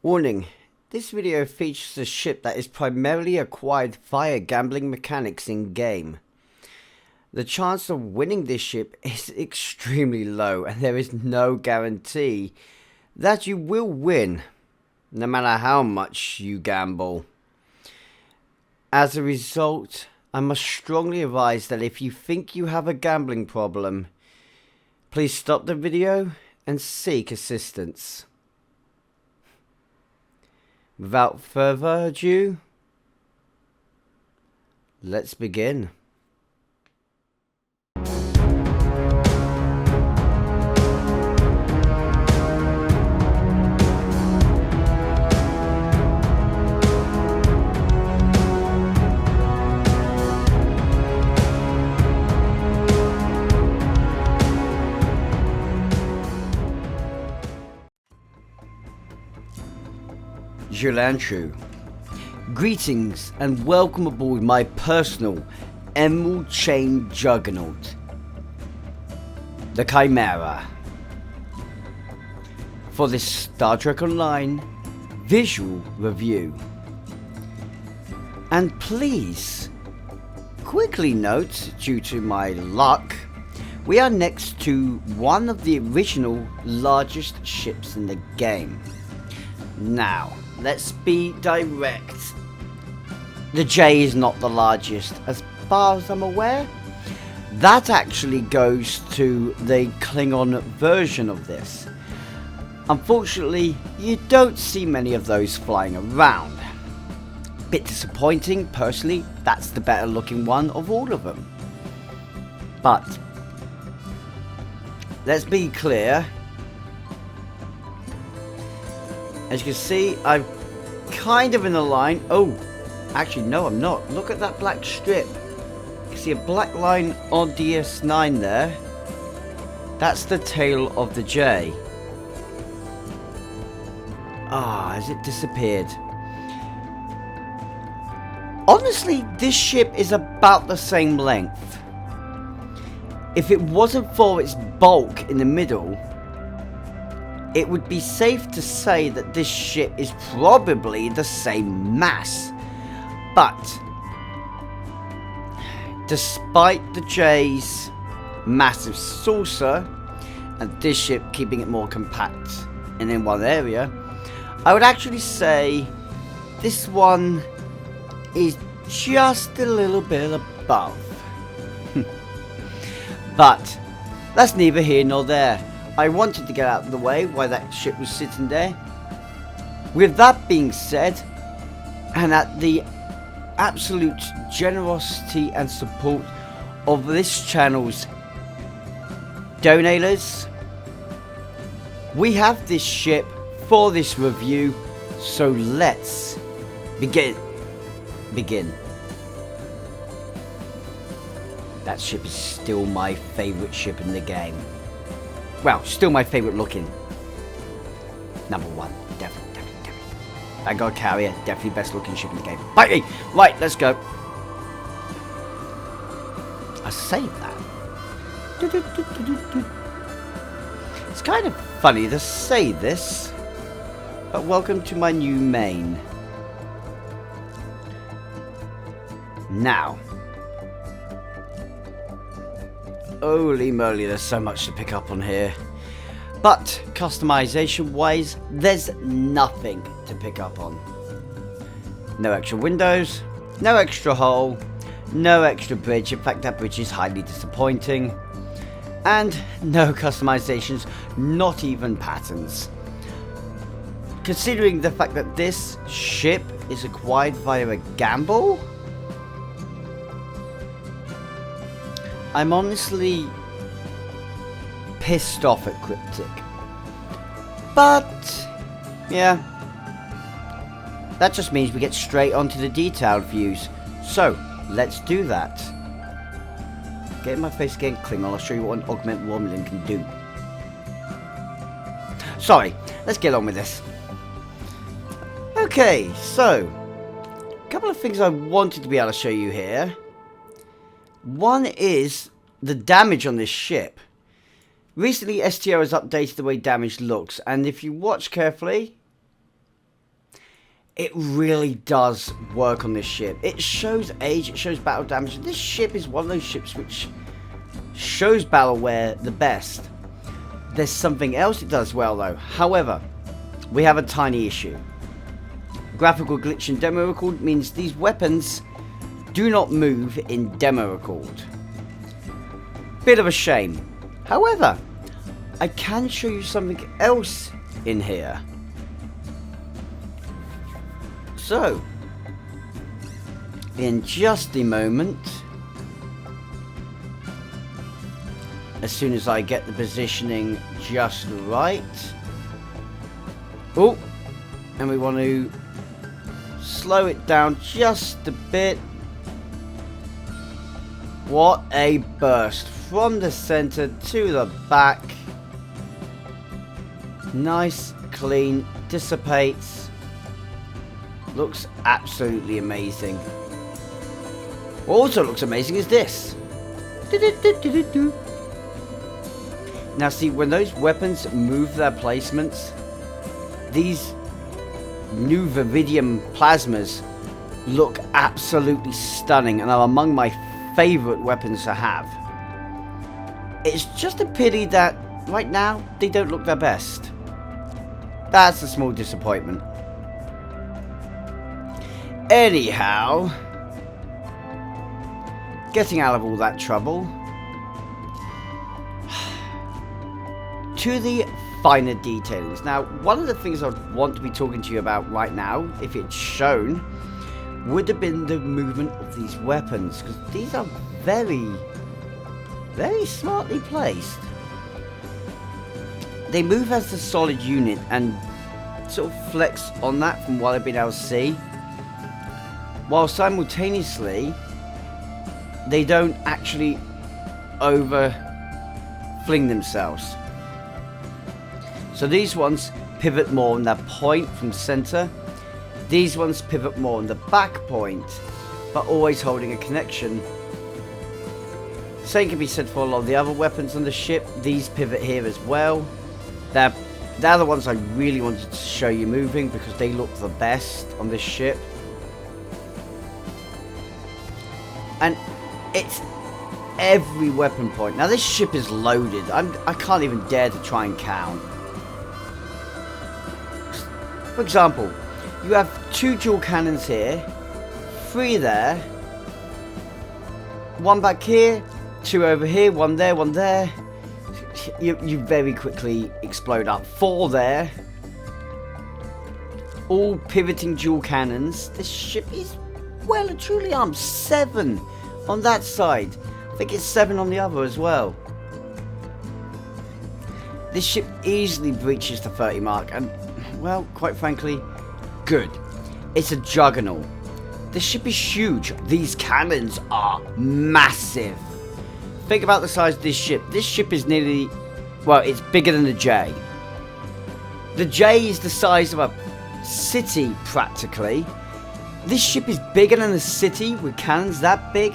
Warning, this video features a ship that is primarily acquired via gambling mechanics in game. The chance of winning this ship is extremely low and there is no guarantee that you will win, no matter how much you gamble. As a result, I must strongly advise that if you think you have a gambling problem, please stop the video and seek assistance. Without further ado, let's begin. Juggernaut. Greetings and welcome aboard my personal Emerald Chain Juggernaut, the Chimera, for this Star Trek Online visual review. And please, quickly note, due to my luck, we are next to one of the original largest ships in the game. Now, let's be direct. The J is not the largest, as far as I'm aware. That actually goes to the Klingon version of this. Unfortunately, you don't see many of those flying around. Bit disappointing, personally. That's the better looking one of all of them. But let's be clear. As you can see, I'm kind of in a line. Oh, actually, no, I'm not. Look at that black strip. You can see a black line on DS9 there. That's the tail of the J. Ah, has it disappeared? Honestly, this ship is about the same length. If it wasn't for its bulk in the middle, it would be safe to say that this ship is probably the same mass. But despite the J's massive saucer and this ship keeping it more compact and in one area, I would actually say this one is just a little bit above. But that's neither here nor there. I wanted to get out of the way while that ship was sitting there. With that being said, and at the absolute generosity and support of this channel's donators, we have this ship for this review, so let's begin. That ship is still my favourite ship in the game. Well, still my favourite looking. Number one, definitely. Vanguard carrier, definitely best looking ship in the game. Right, let's go. I saved that. It's kind of funny to say this, but welcome to my new main. Now, holy moly, there's so much to pick up on here. But customization wise, there's nothing to pick up on. No extra windows, no extra hull, no extra bridge. In fact, that bridge is highly disappointing. And no customizations, not even patterns. Considering the fact that this ship is acquired via a gamble, I'm honestly pissed off at Cryptic. But yeah, that just means we get straight onto the detailed views. So let's do that. Get in my face again, Klingon. I'll show you what an augment wormling can do. Sorry, let's get on with this. Okay, so a couple of things I wanted to be able to show you here. One is the damage on this ship. Recently, STO has updated the way damage looks, and if you watch carefully, It really does work on this ship. It shows age, it shows battle damage. This ship is one of those ships which shows battle wear the best. There's something else it does well though. However, we have a tiny issue. Graphical glitch in demo record means these weapons do not move in demo record. Bit of a shame. However, I can show you something else in here. So, in just a moment, as soon as I get the positioning just right. Oh, and we want to slow it down just a bit. What a burst from the center to the back. Nice, clean, dissipates. Looks absolutely amazing. What also looks amazing is this. Now see, when those weapons move their placements, these new Viridium plasmas look absolutely stunning and are among my favourite weapons to have. It's just a pity that right now they don't look their best. That's a small disappointment. Anyhow, getting out of all that trouble, to the finer details. Now, one of the things I'd want to be talking to you about right now, if it's shown, would have been the movement of these weapons, because these are very, very smartly placed. They move as a solid unit and sort of flex on that from what I've been able to see, while simultaneously they don't actually over fling themselves. So these ones pivot more on their point from center. These ones pivot more on the back point, but always holding a connection. Same can be said for a lot of the other weapons on the ship. These pivot here as well. They're the ones I really wanted to show you moving because they look the best on this ship. And it's every weapon point. Now this ship is loaded. I can't even dare to try and count. For example, you have 2 dual cannons here, 3 there, 1 back here, 2 over here, 1 there, 1 there. You very quickly explode up. 4 there. All pivoting dual cannons. This ship is well and truly armed. 7 on that side. I think it's 7 on the other as well. This ship easily breaches the 30 mark and, well, quite frankly, good. It's a Juggernaut. This ship is huge. These cannons are massive. Think about the size of this ship. This ship is nearly, well, it's bigger than the J. The J is the size of a city, practically. This ship is bigger than a city with cannons that big.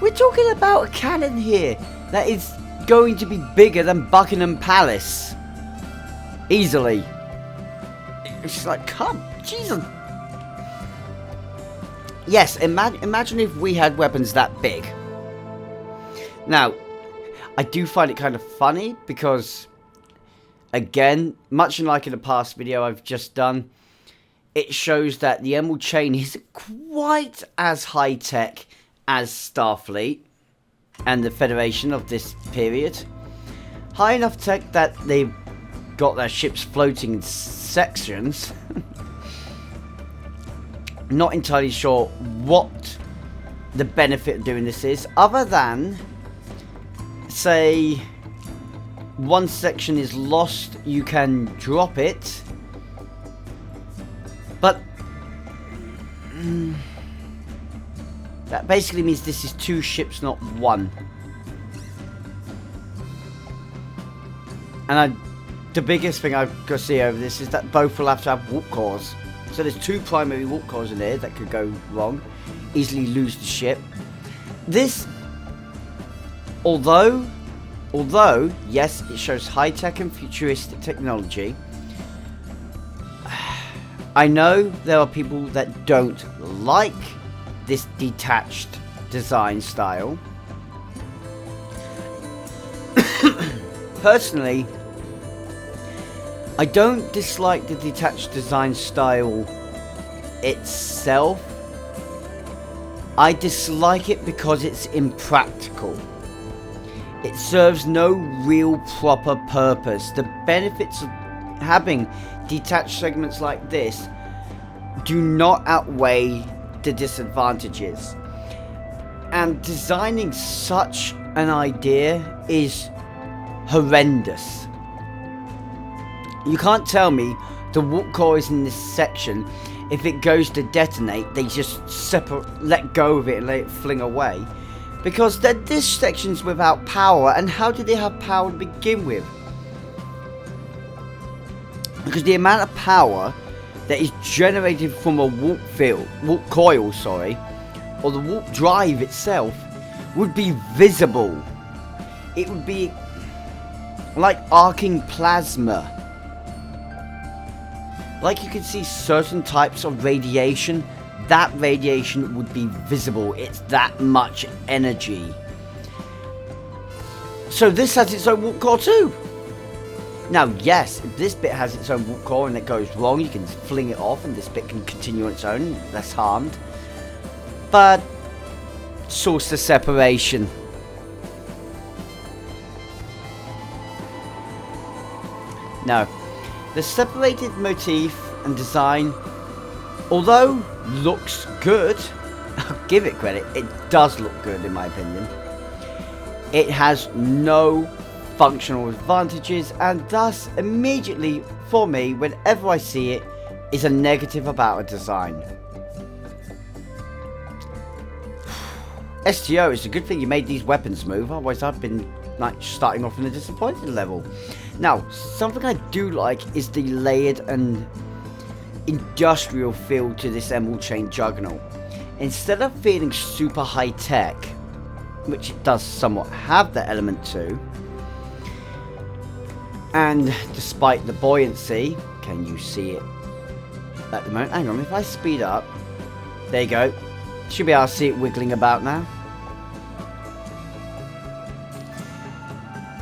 We're talking about a cannon here that is going to be bigger than Buckingham Palace. Easily. It's just like, come, Jesus. Yes, imagine if we had weapons that big. Now, I do find it kind of funny because, again, much like in the past video I've just done, it shows that the Emerald Chain isn't quite as high-tech as Starfleet and the Federation of this period. High enough tech that they've got their ships floating in sections. Not entirely sure what the benefit of doing this is, other than, say, one section is lost, you can drop it, but that basically means this is 2 ships, not 1. And the biggest thing I've got to see over this is that both will have to have warp cores. So there's 2 primary warp cores in there that could go wrong, easily lose the ship. This, although yes, it shows high-tech and futuristic technology, I know there are people that don't like this detached design style. Personally, I don't dislike the detached design style itself. I dislike it because it's impractical. It serves no real proper purpose. The benefits of having detached segments like this do not outweigh the disadvantages. And designing such an idea is horrendous. You can't tell me the warp core is in this section. If it goes to detonate, they just let go of it and let it fling away. Because this section's without power, and how did they have power to begin with? Because the amount of power that is generated from a warp coil, or the warp drive itself, would be visible. It would be like arcing plasma. Like you can see certain types of radiation, that radiation would be visible. It's that much energy. So this has its own warp core too. Now, yes, if this bit has its own warp core and it goes wrong, you can fling it off and this bit can continue on its own, less harmed. But source of separation. No. The separated motif and design, although looks good, I'll give it credit, it does look good in my opinion. It has no functional advantages, and thus immediately for me, whenever I see it, is a negative about a design. STO, it's a good thing you made these weapons move, otherwise I've been like starting off in a disappointed level. Now, something I do like is the layered and industrial feel to this Emerald Chain Juggernaut. Instead of feeling super high tech, which it does somewhat have that element to, and despite the buoyancy, can you see it at the moment? Hang on, if I speed up, there you go, should be able to see it wiggling about now.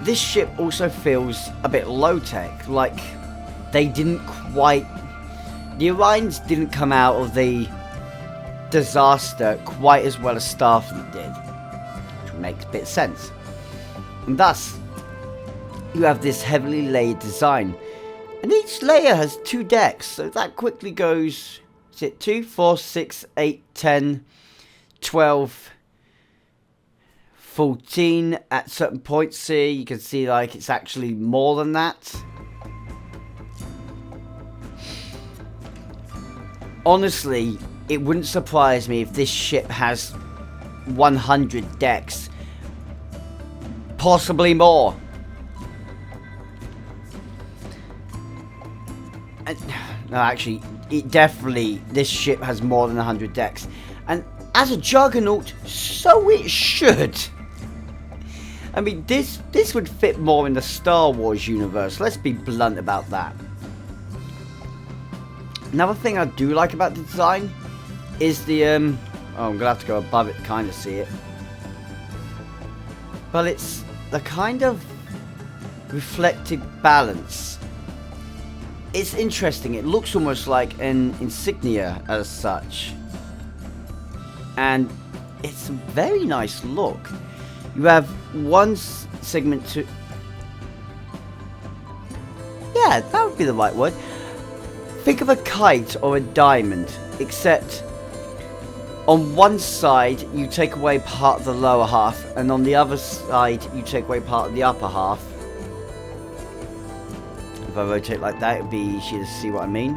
This ship also feels a bit low-tech, like they didn't quite... The Orions didn't come out of the disaster quite as well as Starfleet did, which makes a bit of sense. And thus, you have this heavily layered design, and each layer has 2 decks, so that quickly goes, is it 2, 4, 6, 8, 10, 12... 14 at certain points here. You can see like it's actually more than that. Honestly, it wouldn't surprise me if this ship has 100 decks. Possibly more. No, actually, this ship has more than 100 decks. And as a Juggernaut, so it should. I mean, this would fit more in the Star Wars universe. Let's be blunt about that. Another thing I do like about the design is the, oh, I'm going to have to go above it to kind of see it. But it's the kind of reflective balance. It's interesting. It looks almost like an insignia as such. And it's a very nice look. You have one segment to... Yeah, that would be the right word. Think of a kite or a diamond, except on one side you take away part of the lower half, and on the other side you take away part of the upper half. If I rotate like that, it would be easier to see what I mean.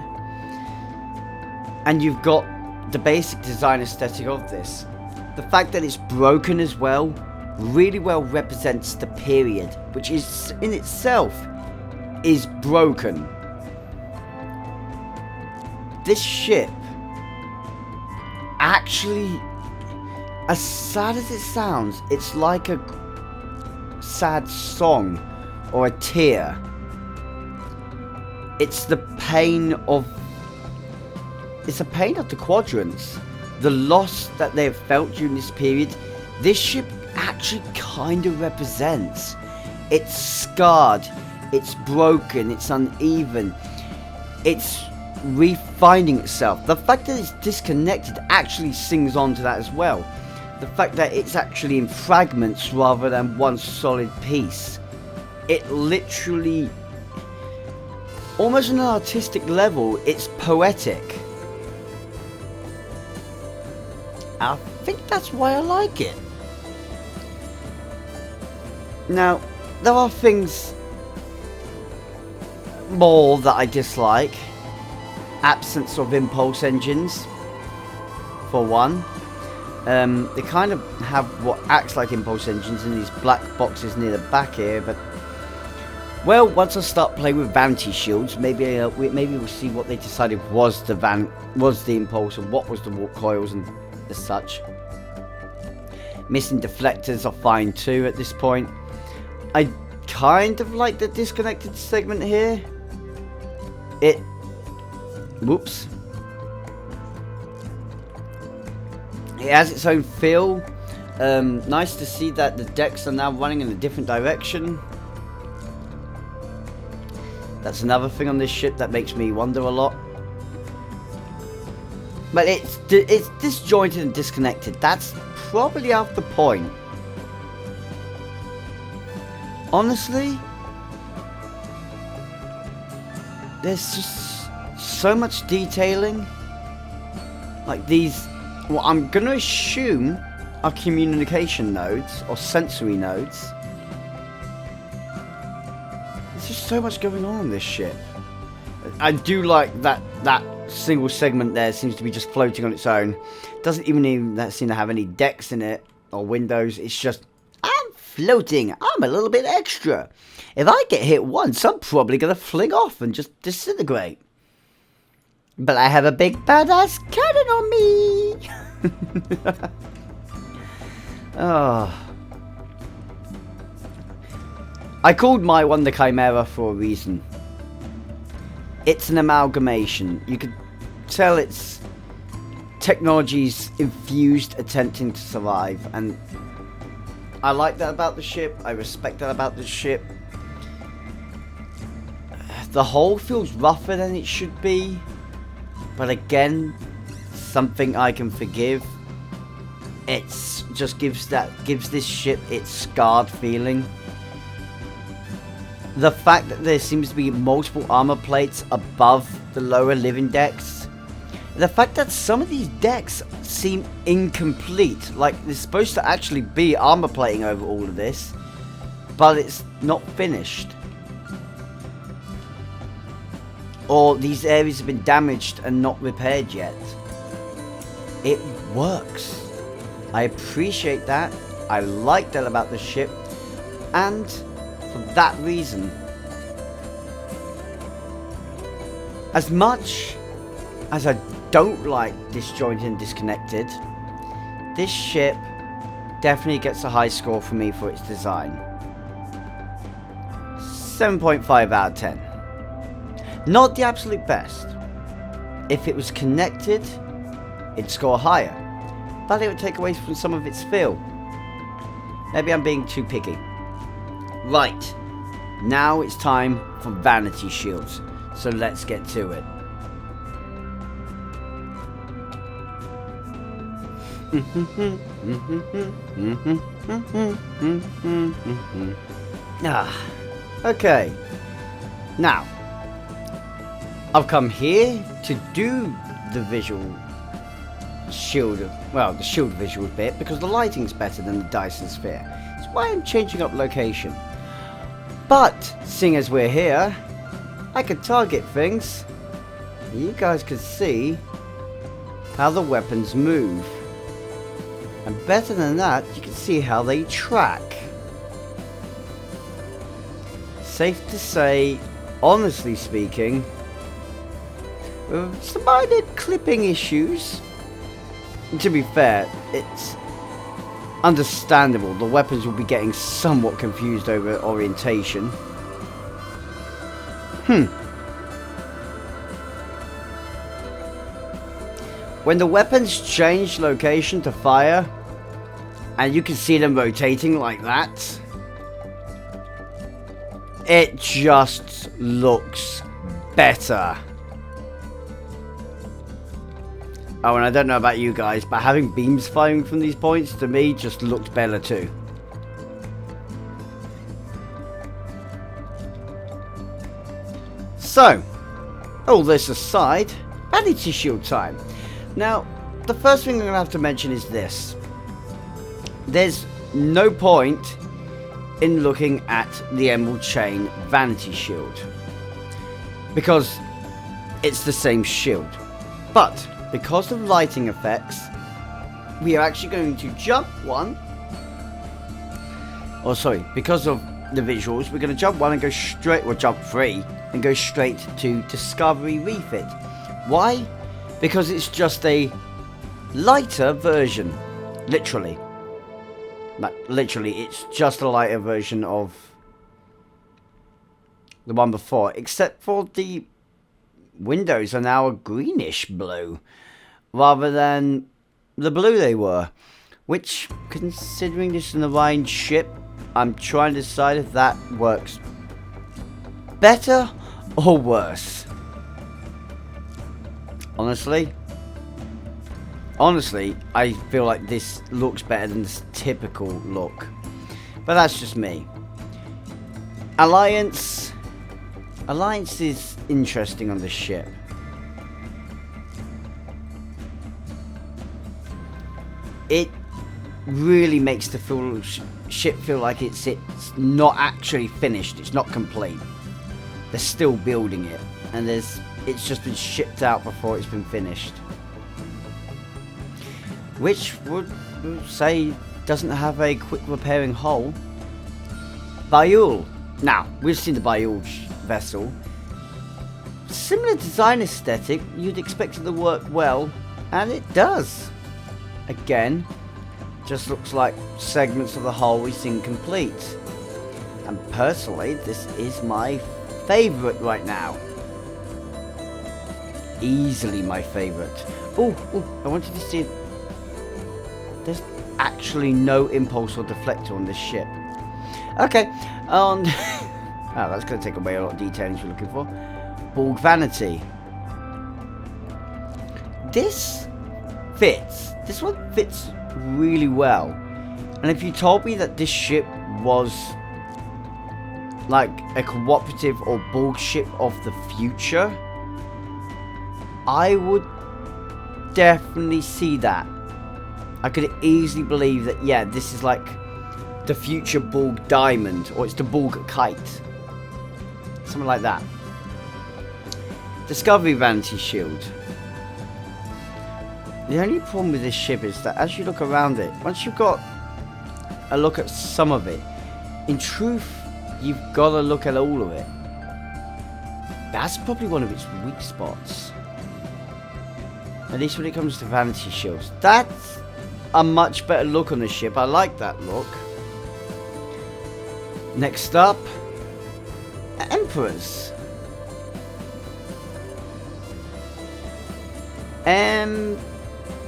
And you've got the basic design aesthetic of this. The fact that it's broken as well really well represents the period, which is in itself is broken. This ship actually, as sad as it sounds, it's like a sad song or a tear. It's the pain of it's a pain of the quadrants. The loss that they have felt during this period, this ship actually kind of represents. It's scarred, it's broken, it's uneven, it's refinding itself. The fact that it's disconnected actually sings on to that as well. The fact that it's actually in fragments rather than one solid piece. It literally, almost on an artistic level, it's poetic. I think that's why I like it. Now, there are things more that I dislike. Absence of impulse engines, for one. They kind of have what acts like impulse engines in these black boxes near the back here, but well, once I start playing with vanity shields, maybe we'll see what they decided was the impulse and what was the warp coils and as such. Missing deflectors are fine too at this point. I kind of like the disconnected segment here. Whoops. It has its own feel. Nice to see that the decks are now running in a different direction. That's another thing on this ship that makes me wonder a lot. But it's disjointed and disconnected. That's probably half the point. Honestly, there's just so much detailing. Like these, what I'm going to assume are communication nodes or sensory nodes. There's just so much going on this ship. I do like that single segment there seems to be just floating on its own. Doesn't even seem to have any decks in it or windows. It's just, I'm floating. I'm a little bit extra. If I get hit once, I'm probably going to fling off and just disintegrate. But I have a big badass cannon on me. Oh. I called my one the Chimera for a reason. It's an amalgamation. You could tell it's technology's infused, attempting to survive, and I like that about the ship. I respect that about the ship. The hull feels rougher than it should be, but again, something I can forgive. It's just gives this ship its scarred feeling. The fact that there seems to be multiple armor plates above the lower living decks. The fact that some of these decks seem incomplete. Like there's supposed to actually be armor plating over all of this, but it's not finished. Or these areas have been damaged and not repaired yet. It works. I appreciate that. I like that about the ship. And for that reason, as much as I don't like disjointed and disconnected, this ship definitely gets a high score for me for its design. 7.5 out of 10. Not the absolute best. If it was connected, it'd score higher, but it would take away from some of its feel. Maybe I'm being too picky. Right, now it's time for vanity shields, so let's get to it. Okay, now I've come here to do the visual shield, the shield visual bit, because the lighting's better than the Dyson Sphere. That's why I'm changing up location. But, seeing as we're here, I could target things. You guys could see how the weapons move. And better than that, you can see how they track. Safe to say, honestly speaking, with some minor clipping issues. To be fair, it's understandable. The weapons will be getting somewhat confused over orientation. When the weapons change location to fire, and you can see them rotating like that, it just looks better. Oh, and I don't know about you guys, but having beams firing from these points, to me, just looked better too. So, all this aside, vanity shield time. Now, the first thing I'm going to have to mention is this. There's no point in looking at the Emerald Chain vanity shield, because it's the same shield. But because of lighting effects, we are actually going to jump one. Oh, sorry, because of the visuals, we're going to jump one and go straight, or jump three and go straight to Discovery Refit. Why? Because it's just a lighter version, literally. Like, literally, it's just a lighter version of the one before, except for the windows are now a greenish blue rather than the blue they were, which, considering this is an Orion ship, I'm trying to decide if that works better or worse. Honestly, I feel like this looks better than this typical look, but that's just me. Alliance is interesting on this ship. It really makes the ship feel like it's not actually finished. It's not complete. They're still building it, and it's just been shipped out before it's been finished, which would say doesn't have a quick repairing hull. Bayul. Now, we've seen the Bayul vessel. Similar design aesthetic, you'd expect it to work well, and it does. Again, just looks like segments of the hull is incomplete. And personally, this is my favourite right now. Easily my favourite. Oh, I wanted to see. There's actually no impulse or deflector on this ship. Okay, oh, that's going to take away a lot of detailing you're looking for. Borg Vanity. This one fits really well. And if you told me that this ship was like a cooperative or Borg ship of the future, I would definitely see that. I could easily believe that, yeah, this is like the future Borg Diamond, or it's the Borg Kite. Something like that. Discovery Vanity Shield. The only problem with this ship is that as you look around it, once you've got a look at some of it, in truth, you've got to look at all of it. That's probably one of its weak spots. At least when it comes to vanity shields. That's a much better look on the ship. I like that look. Next up, Emperors.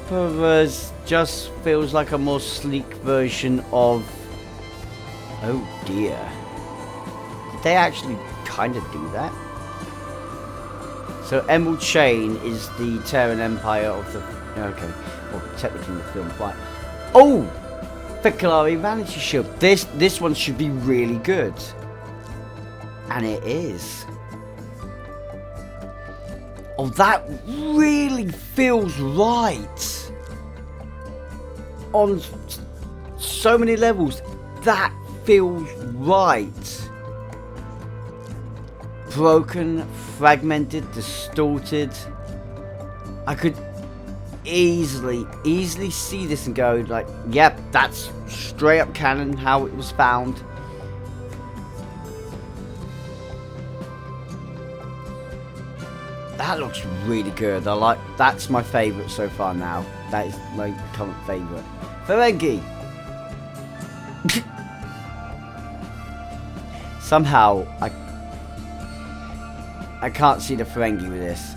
Emperors just feels like a more sleek version of... Oh dear. Did they actually kind of do that? So Emerald Chain is the Terran Empire of the... Okay. Well, technically the film fight. Oh! Fekalari Vanity Shield. This one should be really good. And it is. Oh, that really feels right. On so many levels, that feels right. Broken, fragmented, distorted. I could easily see this and go like, yep, that's straight up canon how it was found. That looks really good. That's my favourite so far now. That is my current favourite. Ferengi. Somehow I can't see the Ferengi with this.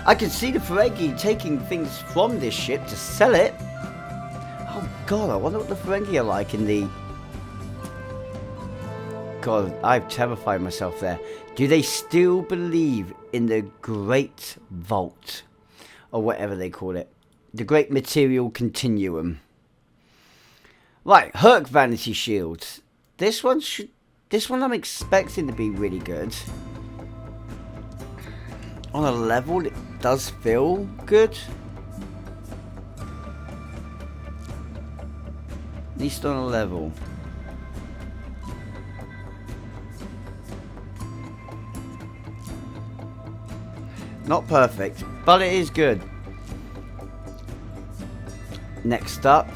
I can see the Ferengi taking things from this ship to sell it. Oh god, I wonder what the Ferengi are like in the... God, I've terrified myself there. Do they still believe in the Great Vault? Or whatever they call it. The Great Material Continuum. Right, Herc Vanity Shields. This one I'm expecting to be really good. On a level, it does feel good. At least on a level. Not perfect, but it is good. Next up,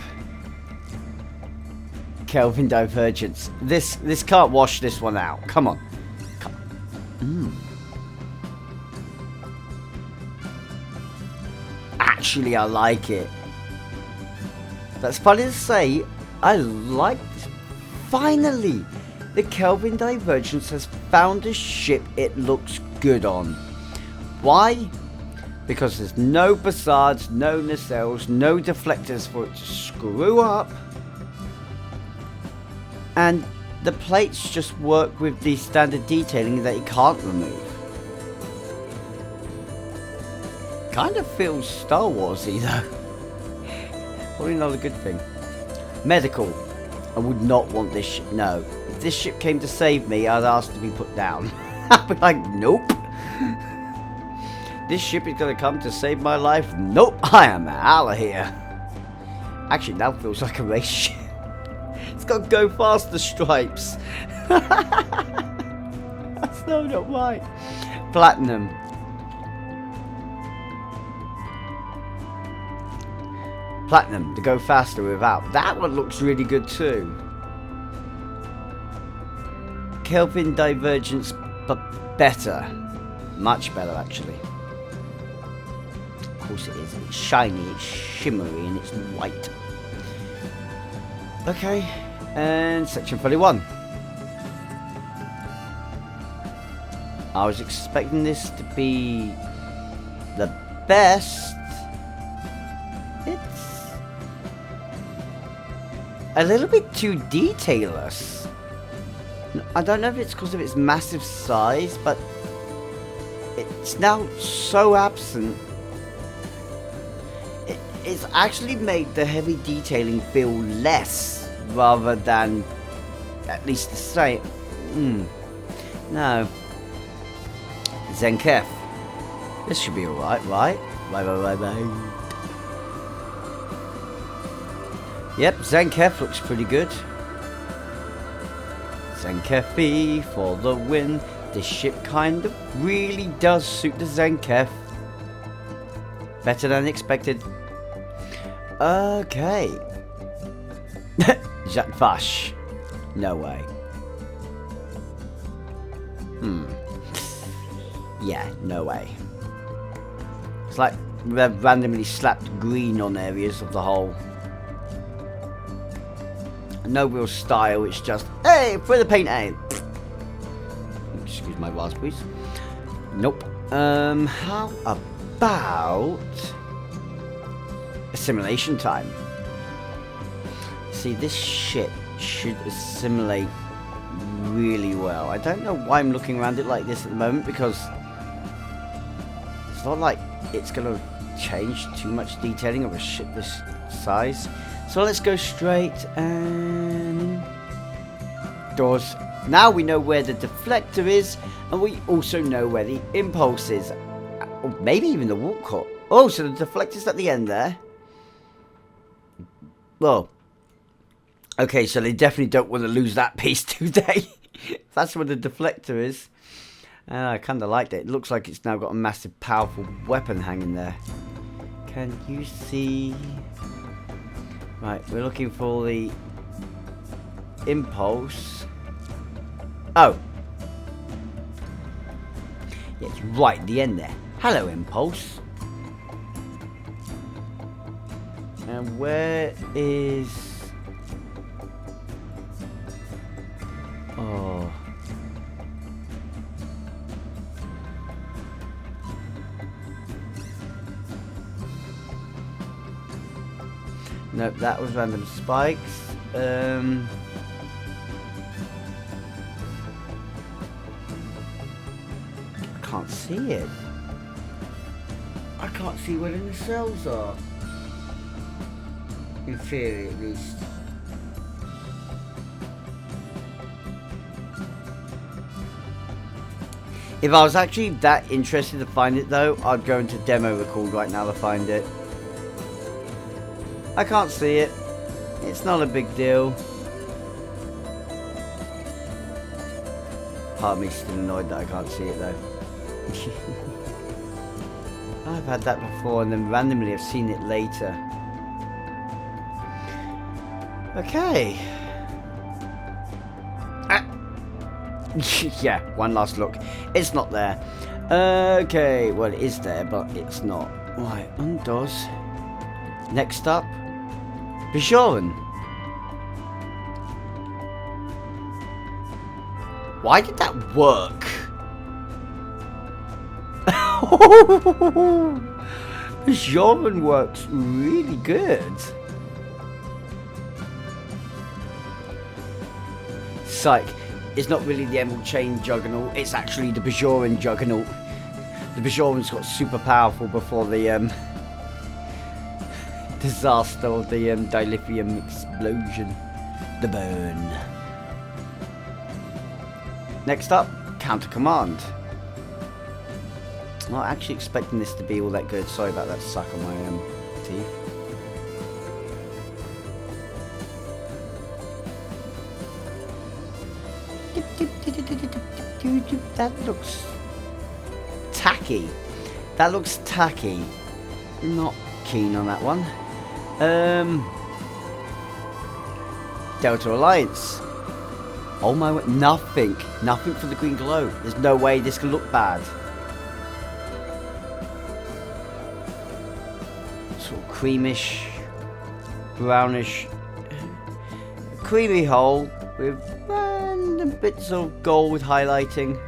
Kelvin Divergence. This can't wash this one out. Come on. Actually, I like it. That's funny to say. I like this. Finally, the Kelvin Divergence has found a ship it looks good on. Why? Because there's no basards, no nacelles, no deflectors for it to screw up. And the plates just work with the standard detailing that you can't remove. Kind of feels Star Warsy though. Probably not a good thing. Medical. I would not want this ship. No. If this ship came to save me, I'd ask to be put down. I'd be like, nope. This ship is going to come to save my life. Nope. I am out of here. Actually, now feels like a race ship. It's got go faster stripes. That's not right. Platinum. Platinum to go faster without. That one looks really good too. Kelvin Divergence, but better. Much better actually. Of course it is. It's shiny, it's shimmery, and it's white. Okay, and section 31. I was expecting this to be the best. It's a little bit too detailless. I don't know if it's because of its massive size, but it's now so absent. It's actually made the heavy detailing feel less rather than at least the same. No. Zenkef. This should be alright, right? Right. Yep, Zenkef looks pretty good. Zenkefi for the win. This ship kind of really does suit the Zenkef. Better than expected. Okay. Juggernaut. No way. Yeah, no way. It's like they've randomly slapped green on areas of the hull. No real style, it's just, hey, throw the paint out. Excuse my raspberries. Nope. How about assimilation time? See, this ship should assimilate really well. I don't know why I'm looking around it like this at the moment, because it's not like it's going to change too much detailing of a ship this size. So let's go straight and doors. Now we know where the deflector is, and we also know where the impulse is. Or maybe even the warp core. Oh, so the deflector's at the end there. Well, okay, so they definitely don't want to lose that piece, do they? That's where the deflector is. I kind of liked it. It looks like it's now got a massive, powerful weapon hanging there. Can you see? Right, we're looking for the impulse. Oh. Yeah, it's right at the end there. Hello, impulse. And where is... Oh. Nope, that was random spikes. I can't see it. I can't see where the cells are. In theory, at least. If I was actually that interested to find it though, I'd go into demo record right now to find it. I can't see it. It's not a big deal. Part of me still annoyed that I can't see it though. I've had that before and then randomly I've seen it later. Okay. Yeah, one last look. It's not there. Okay, well it is there, but it's not. Right, undoes. Next up, Bijoran. Why did that work? Bijoran works really good. Psych. It's not really the Emerald Chain Juggernaut, it's actually the Bijoran Juggernaut. The Bijoran's got super powerful before the disaster of the dilithium explosion. The burn. Next up, Counter Command. I'm not actually expecting this to be all that good. Sorry about that suck on my teeth. That looks tacky. That looks tacky. Not keen on that one. Delta Alliance. Oh my, nothing. Nothing for the green glow. There's no way this can look bad. Sort of creamish, brownish, creamy hole with random bits of gold highlighting.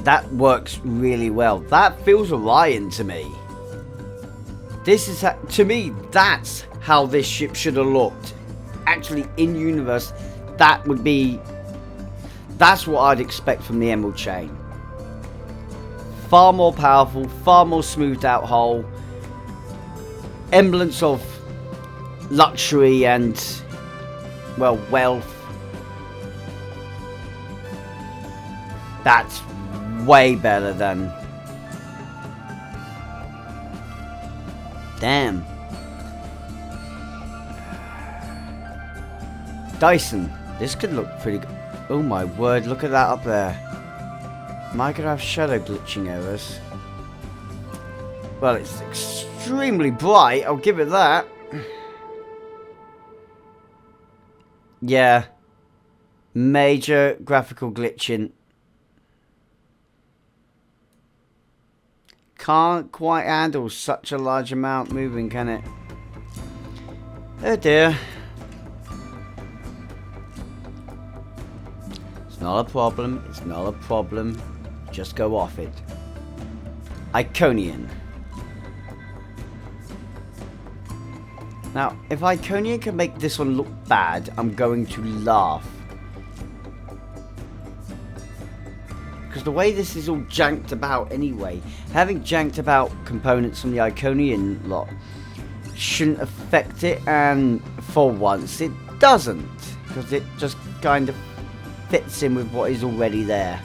That works really well. That feels Orion to me. This is to me, that's how this ship should have looked. Actually, in universe, that would be. That's what I'd expect from the Emerald Chain. Far more powerful, far more smoothed out hull. Emblems of luxury and, well, wealth. That's way better than. Damn. Dyson. This could look pretty good. Oh my word, look at that up there. Am I going to have shadow glitching errors? Well, it's extremely bright, I'll give it that. Yeah. Major graphical glitching. Can't quite handle such a large amount moving, can it? Oh dear. It's not a problem. It's not a problem. Just go off it. Iconian. Now, if Iconian can make this one look bad, I'm going to laugh. Because the way this is all janked about anyway, having janked about components from the Iconian lot shouldn't affect it, and for once it doesn't, because it just kind of fits in with what is already there.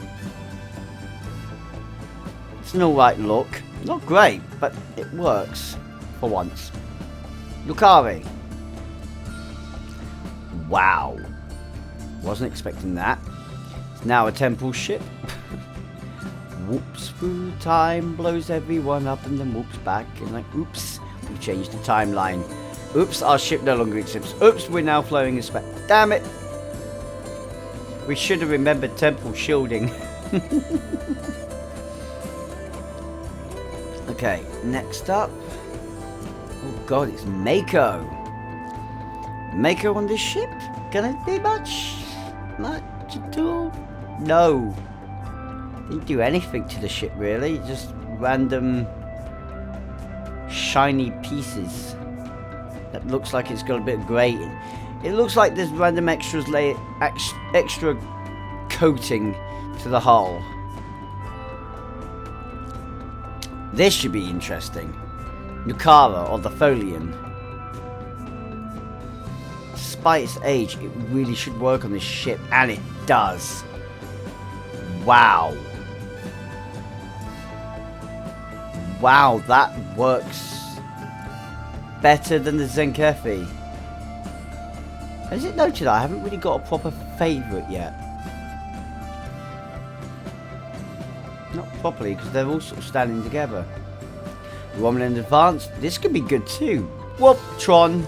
It's an alright look, not great, but it works for once. Yukari. Wow, wasn't expecting that. It's now a temple ship. Whoops through time, blows everyone up and then whoops back and like, oops, we changed the timeline. Oops, our ship no longer exists. Oops, we're now flowing in space. Damn it! We should have remembered temple shielding. Okay, next up. Oh god, it's Mako. Mako on this ship? Can it be much at all? No. Didn't do anything to the ship really, just random shiny pieces. That looks like it's got a bit of grey. It looks like there's random extra coating to the hull. This should be interesting. Nukara, or the Folian. Despite its age, it really should work on this ship, and it does. Wow. Wow, that works better than the Zenkefi. Has it noted I haven't really got a proper favourite yet? Not properly, because they're all sort of standing together. Romulan Advanced, this could be good too. Whoop, Tron.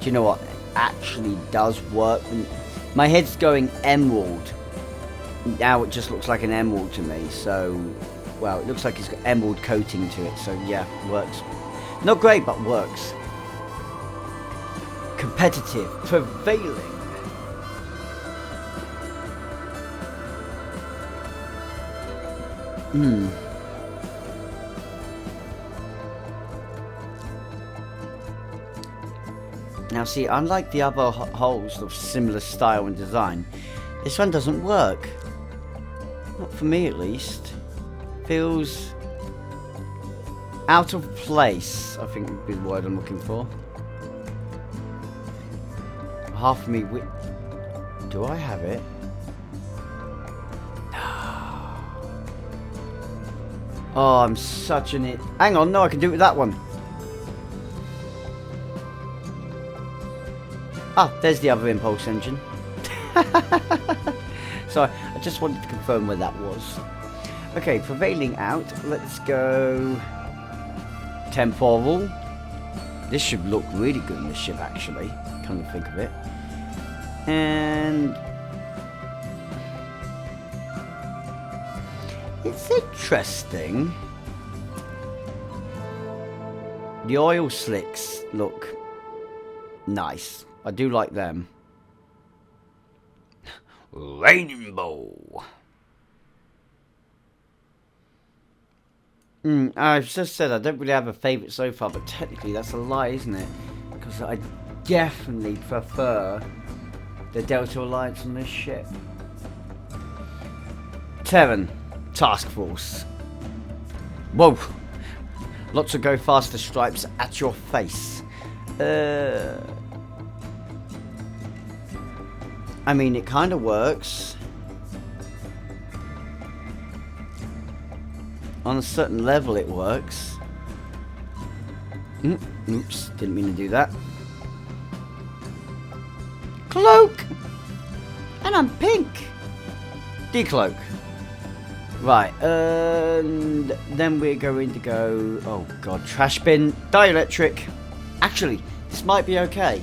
Do you know what actually does work? My head's going emerald. Now it just looks like an emerald to me, so... Well, it looks like it's got emerald coating to it, so yeah, works. Not great, but works. Competitive. Prevailing. Now see, unlike the other hulls of similar style and design, this one doesn't work. Not for me, at least. Feels out of place, I think would be the word I'm looking for. Half of me... Do I have it? Oh, I'm such an it. Hang on, no, I can do it with that one. Ah, there's the other impulse engine. Sorry, I just wanted to confirm where that was. Okay, prevailing out. Let's go temporal. This should look really good in the ship, actually. Come to think of it. And it's interesting. The oil slicks look nice. I do like them. Rainbow. I've just said I don't really have a favourite so far, but technically that's a lie, isn't it? Because I definitely prefer the Delta Alliance on this ship. Terran Task Force. Whoa! Lots of go faster stripes at your face. I mean, it kind of works. On a certain level it works. Oops, didn't mean to do that. Cloak! And I'm pink! Decloak. Right, and then we're going to go... Oh god, trash bin, dielectric. Actually, this might be okay.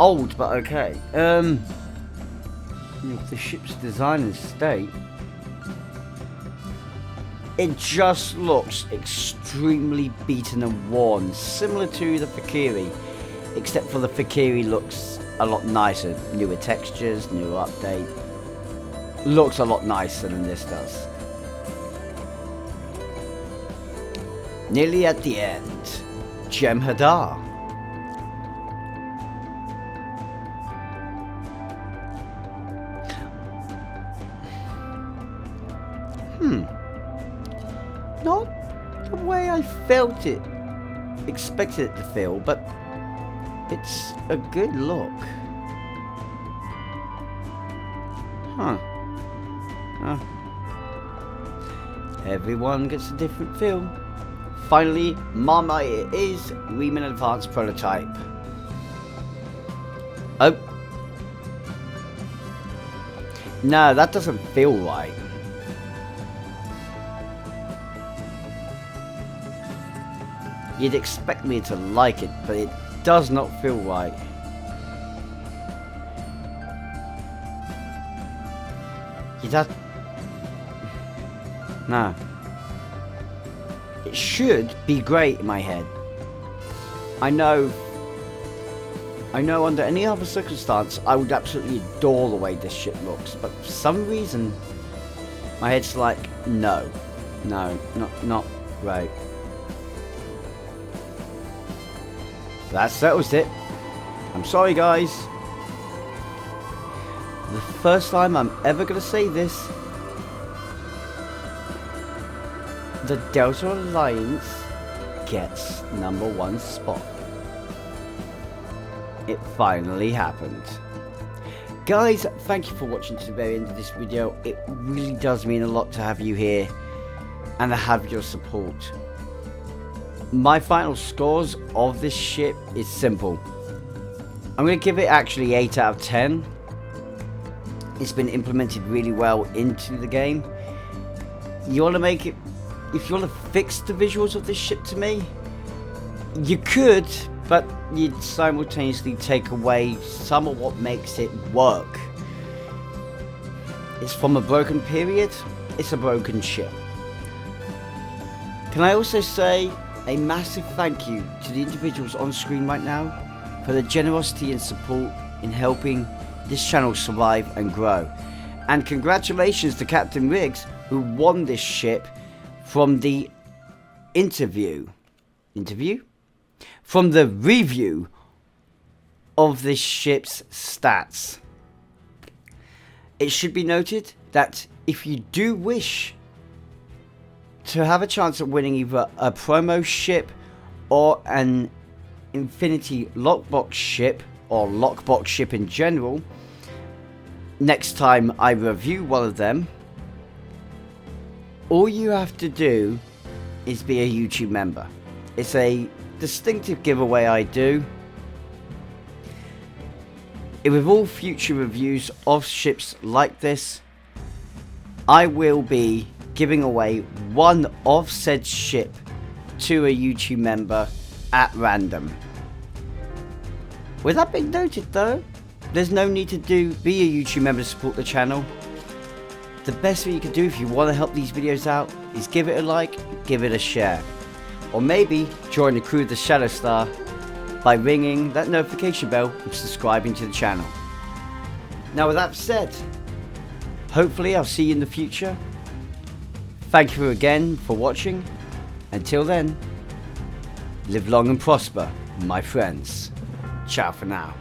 Old, but okay. If the ship's design and state... It just looks extremely beaten and worn, similar to the Fakiri, except for the Fakiri looks a lot nicer, newer textures, newer update. Looks a lot nicer than this does. Nearly at the end, Jem'Hadar. Not the way I felt it, expected it to feel, but it's a good look. Huh. Everyone gets a different feel. Finally, Marmite is Riemann Advanced Prototype. Oh. No, that doesn't feel right. You'd expect me to like it, but it does not feel right. No. It should be great in my head. I know under any other circumstance I would absolutely adore the way this ship looks, but for some reason My head's like, no, not right. That settles it. I'm sorry, guys. The first time I'm ever gonna say this. The Delta Alliance gets #1 spot. It finally happened. Guys, thank you for watching to the very end of this video. It really does mean a lot to have you here and to have your support. My final scores of this ship is simple. I'm going to give it actually 8 out of 10. It's been implemented really well into the game. You want to make it, if you want to fix the visuals of this ship to me, you could, but you'd simultaneously take away some of what makes it work. It's from a broken period, it's a broken ship. Can I also say a massive thank you to the individuals on screen right now for their generosity and support in helping this channel survive and grow. And congratulations to Captain Riggs, who won this ship from the from the review of this ship's stats. It should be noted that if you do wish to have a chance at winning either a promo ship or an Infinity lockbox ship or lockbox ship in general, next time I review one of them, all you have to do is be a YouTube member. It's a distinctive giveaway I do. With all future reviews of ships like this, I will be giving away one of said ship to a YouTube member at random. With that being noted though, there's no need to be a YouTube member to support the channel. The best thing you can do if you want to help these videos out is give it a like, give it a share. Or maybe join the crew of the ShadowStar by ringing that notification bell and subscribing to the channel. Now with that said, hopefully I'll see you in the future. Thank you again for watching. Until then, live long and prosper, my friends. Ciao for now.